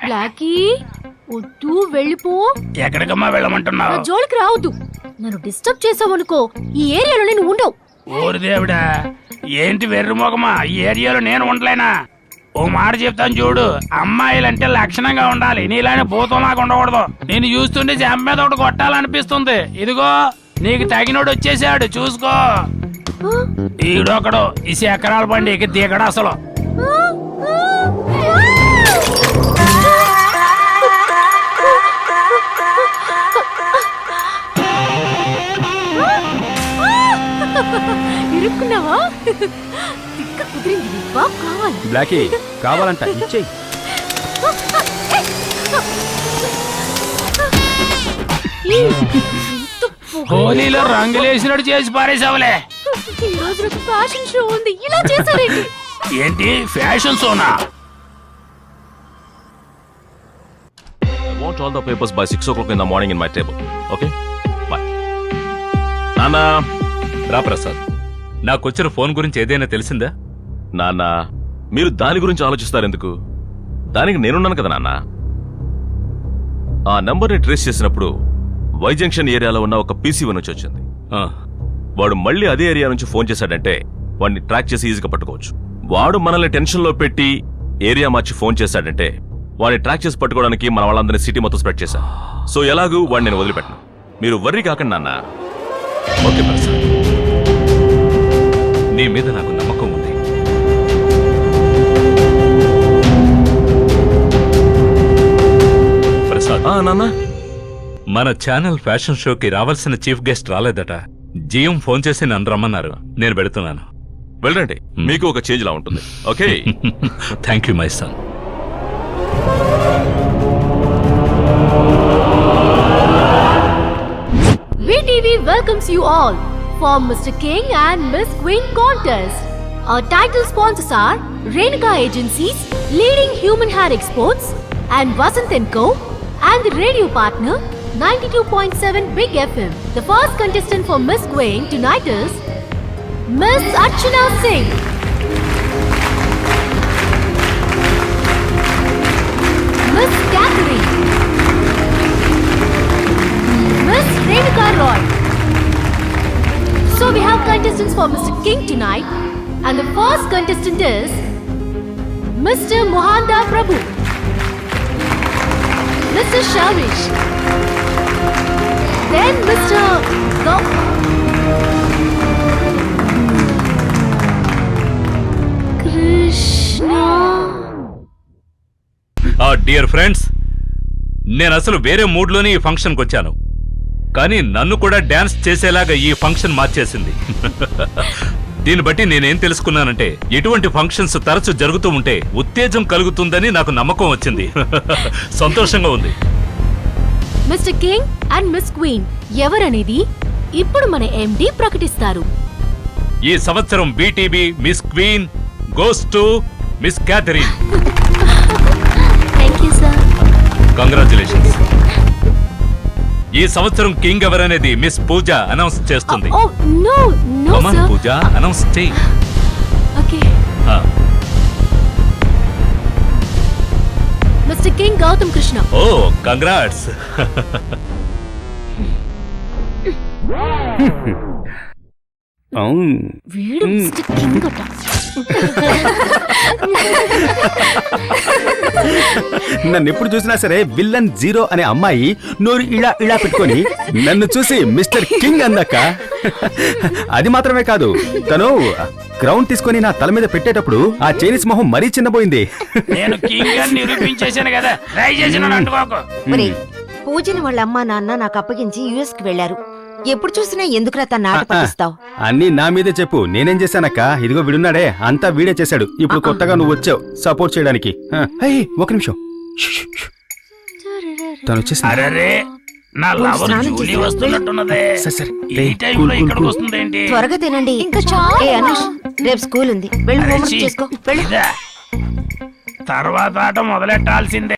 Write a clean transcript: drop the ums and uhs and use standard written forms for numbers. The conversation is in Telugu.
బ్లాకీ వద్దు, వెళ్ళిపో. ఎక్కడికమ్మా వెళ్ళమంటున్నావు? జోలికి రావద్దు. నన్ను డిస్టర్బ్ చేసావనుకో ఈ ఏరియాలో నేను ఉండవు. ఓరి దేవుడా, ఏంటి వెర్రి మొగమా, ఈ ఏరియాలో నేను ఉండలేనా? ఓ మాట చెప్తాను చూడు, అమ్మాయిలంటే లక్షణంగా ఉండాలి, నీలానే భూతంలాగా ఉండకూడదు. నేను చూస్తుంటే చెంప మీద ఒకటి కొట్టాలనిపిస్తుంది. ఇదిగో నీకు తగినోడు వచ్చేసాడు, చూసుకో. ఈడొకడు ఈ ఎకరాల బండి ఎక్కి దిగడు అసలు. ఇరుక్కున్నావా? తిక్క కుదిరింది. బాబు కావాలి. బ్లాకీ కావాలంట, ఇచ్చేయి. హోలీలో రంగులేసినట్టు చేసి పారేసావులే. ఈ రోజు నాకు ఫ్యాషన్ షో ఉంది, ఇలా చేశారేంటి? ఏంటి fashion షోనా? I want all the papers by 6 o'clock in the morning in my table. Okay? Bye. నాన్నా. రా ప్రసాద్, నాకొచ్చిన ఫోన్ గురించి ఏదైనా తెలిసిందా? నాన్నా, మీరు దాని గురించి ఆలోచిస్తారు ఎందుకు? దానికి నేనున్నాను కదా నాన్న. ఆ నంబర్ని ట్రేస్ చేసినప్పుడు వై జంక్షన్ ఏరియాలో ఉన్న ఒక పీసీ నుంచి వచ్చింది. వాడు మళ్ళీ అదే ఏరియా నుంచి ఫోన్ చేశాడంటే వాడిని ట్రాక్ చేసి ఈజీగా పట్టుకోవచ్చు. వాడు మనల్ని టెన్షన్ లో పెట్టి ఏరియా మార్చి ఫోన్ చేశాడంటే వాడిని ట్రాక్ చేసి పట్టుకోవడానికి మన వాళ్ళందరినీ సిటీ మొత్తం స్ప్రెడ్ చేశాం. సో ఎలాగూ వాడిని నేను వదిలిపెట్టను. మీరు వర్రీ కాకండి నాన్న. ఓకే ప్రసాద్, నీ మీద నాకు నమ్మకం ఉంది. ప్రసాద్, నాన్న, మన ఛానల్ ఫ్యాషన్ షోకి రావాల్సిన చీఫ్ గెస్ట్ రాలేదట. జిఎం ఫోన్ చేసి నన్ను రమ్మన్నారు. నేను పెడుతున్నాను. వెళ్ళండి, మీకు ఒక చేంజ్ లా ఉంటుంది. Okay. Thank you my son. VTV welcomes you all for Mr. King and Miss Queen contest. Our title sponsors are Renuka Agencies, leading human hair exports, and Vasant & Co. and the radio partner 92.7 Big FM. The first contestant for Miss Queen tonight is Miss Archana Singh. Miss Catherine. Miss Renuka Roy. So we have contestants for Mr. King tonight, and the first contestant is Mr. Mohanda Prabhu, Mr. Shavish, then Mr. Krishna. Dear friends, నేను అసలు వేరే మూడ్లోనే ఈ ఫంక్షన్కి వచ్చాను, కానీ నన్ను కూడా డాన్స్ చేసేలాగా ఈ ఫంక్షన్ మార్చేసింది. దీన్ని బట్టి నేనేం తెలుసుకున్నానంటే, ఎటువంటి ఫంక్షన్స్ తరచు జరుగుతూ ఉంటే ఉత్తేజం కలుగుతుందని నాకు నమ్మకం వచ్చింది. సంతోషంగా ఉంది. Mister king and miss queen ఎవరనేది ఇప్పుడు మన ఎండి ప్రకటిస్తారు. ఈ సంవత్సరం BTB miss queen goes to miss Catherine. Thank you sir. Congratulations. ఈ సంవత్సరం కింగ్ ఎవరనేది మిస్ పూజ అనౌన్స్ చేస్తుంది. Oh no no sir. Pooja announce చేయి. Okay. Mister king Gautham Krishna. Oh congrats. వీడు మిస్టర్ కింగ్ అట. నన్ను ఎప్పుడు చూసినా సరే విల్లన్ జీరో అనే అమ్మాయి నోరు ఇలా ఇలా పెట్టుకొని నన్ను చూసి మిస్టర్ కింగ్ అందక్క. అది మాత్రమే కాదు, తను క్రౌన్ తీసుకొని నా తల మీద పెట్టేటప్పుడు ఆ చైనీస్ మొహం మరీ చిన్నపోయింది. నేను కింగ్ అని నిరూపించేశాను కదా, ట్రై చేసిన అంటుకోకు. పూజని వాళ్ళ అమ్మా నాన్న నాకు అప్పగించి యుఎస్ కి వెళ్లారు. ఎప్పుడు చూసినా ఎందుకురా తన ఆట పట్టిస్తావు? అన్ని నా మీదే చెప్పు. నేనేం చేశానక్క? ఇదిగో వీడున్నాడే, అంతా వీడే చేశాడు. ఇప్పుడు కొత్తగా నువ్వు వచ్చావు సపోర్ట్ చేయడానికి. ఒక నిమిషం, తను వచ్చేసి అరే నా లవర్ జూలీ వస్తున్నట్టున్నదే. ఈ టైంలో ఇక్కడికి వస్తుందేంటి? త్వరగా తినండి. ఇంకా అనుష్, రేపు స్కూల్ ఉంది, వెళ్ళి హోంవర్క్ చేసుకో. తర్వాత ఆట మొదలెట్టాల్సిందే.